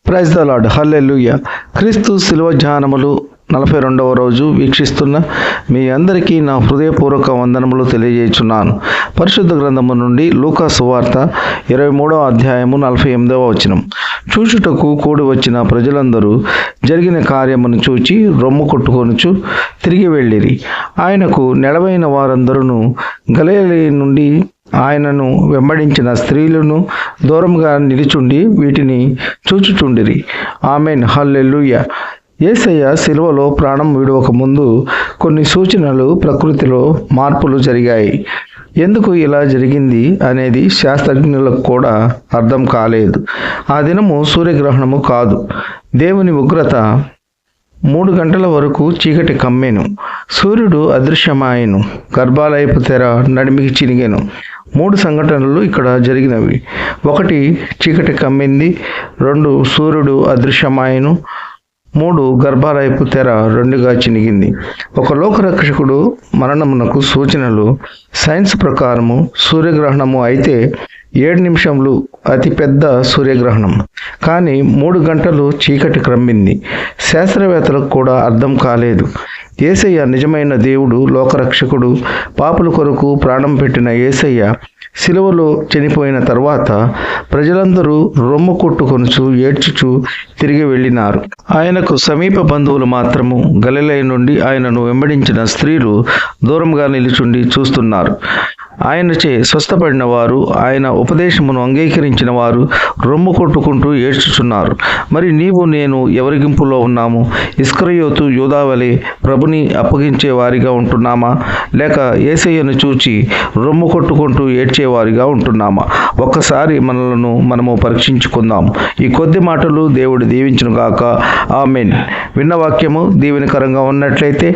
Praise the lord, హల్లెలూయా. క్రీస్తు శిలువ ధ్యానములు 42వ రోజు వీక్షిస్తున్న మీ అందరికీ నా హృదయపూర్వక వందనములు తెలియజేయుచున్నాను. పరిశుద్ధ గ్రంథము నుండి లూకా సువార్త 23వ అధ్యాయము 48వ వచనం. చూచుటకు కూడి వచ్చిన ప్రజలందరూ జరిగిన కార్యమును చూచి రొమ్ము కొట్టుకొనుచు తిరిగి వెళ్ళిరి. ఆయనకు నెలవైన వారందరూ గలిలయ నుండి ఆయనను వెంబడించిన స్త్రీలను దూరంగా నిలుచుండి వీటిని చూచుచుండిరి. ఆమెన్, హల్లెలూయా. యేసయ్య శిలువలో ప్రాణం విడవక ముందు కొన్ని సూచనలు, ప్రకృతిలో మార్పులు జరిగాయి. ఎందుకు ఇలా జరిగింది అనేది శాస్త్రజ్ఞులకు కూడా అర్థం కాలేదు. ఆ దినము సూర్యగ్రహణము కాదు. దేవుని ఉగ్రత 3 గంటల వరకు చీకటి కమ్మెను. సూర్యుడు అదృశ్యమాయెను. గర్భాలయపు తెర నడిమికి చినిగెను. 3 సంఘటనలు ఇక్కడ జరిగినవి. 1 చీకటి కమ్మింది, 2 సూర్యుడు అదృశ్యమాయెను, 3 గర్భాలయపు తెర 2గా చినిగింది. ఒక లోకరక్షకుడు మరణమునకు సూచనలు. సైన్స్ ప్రకారము సూర్యగ్రహణము అయితే 7 నిమిషములు అతిపెద్ద సూర్యగ్రహణం. కానీ 3 గంటలు చీకటి క్రమ్మింది. శాస్త్రవేత్తలకు కూడా అర్థం కాలేదు. యేసయ్య నిజమైన దేవుడు, లోకరక్షకుడు. పాపుల కొరకు ప్రాణం పెట్టిన యేసయ్య శిలువలో చనిపోయిన తర్వాత ప్రజలందరూ రొమ్ము కొట్టుకొనుచు ఏడ్చుచు తిరిగి వెళ్ళినారు. ఆయనకు సమీప బంధువులు మాత్రము, గలిలయ నుండి ఆయనను వెంబడించిన స్త్రీలు దూరంగా నిలుచుండి చూస్తున్నారు. ఆయనచే స్వస్థపడిన వారు, ఆయన ఉపదేశమును అంగీకరించిన వారు రొమ్ము కొట్టుకుంటూ ఏడ్చుచున్నారు. మరి నీవు నేను ఎవరి గుంపులో ఉన్నాము? ఇస్కరియోతు యూదా వలె ప్రభుని అప్పగించే వారిగా ఉంటున్నామా? లేక యేసయ్యను చూచి రొమ్ము కొట్టుకుంటూ ఏడ్చేవారిగా ఉంటున్నామా? ఒక్కసారి మనలను మనము పరీక్షించుకుందాం. ఈ కొద్ది మాటలు దేవుడు దీవించును గాక. ఆమేన్. విన్న వాక్యము దీవెనకరంగా ఉన్నట్లయితే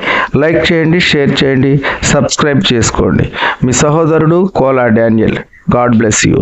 లైక్ చేయండి, షేర్ చేయండి, సబ్స్క్రైబ్ చేసుకోండి. మీ సహోదరుడు Kola Daniel. God bless you.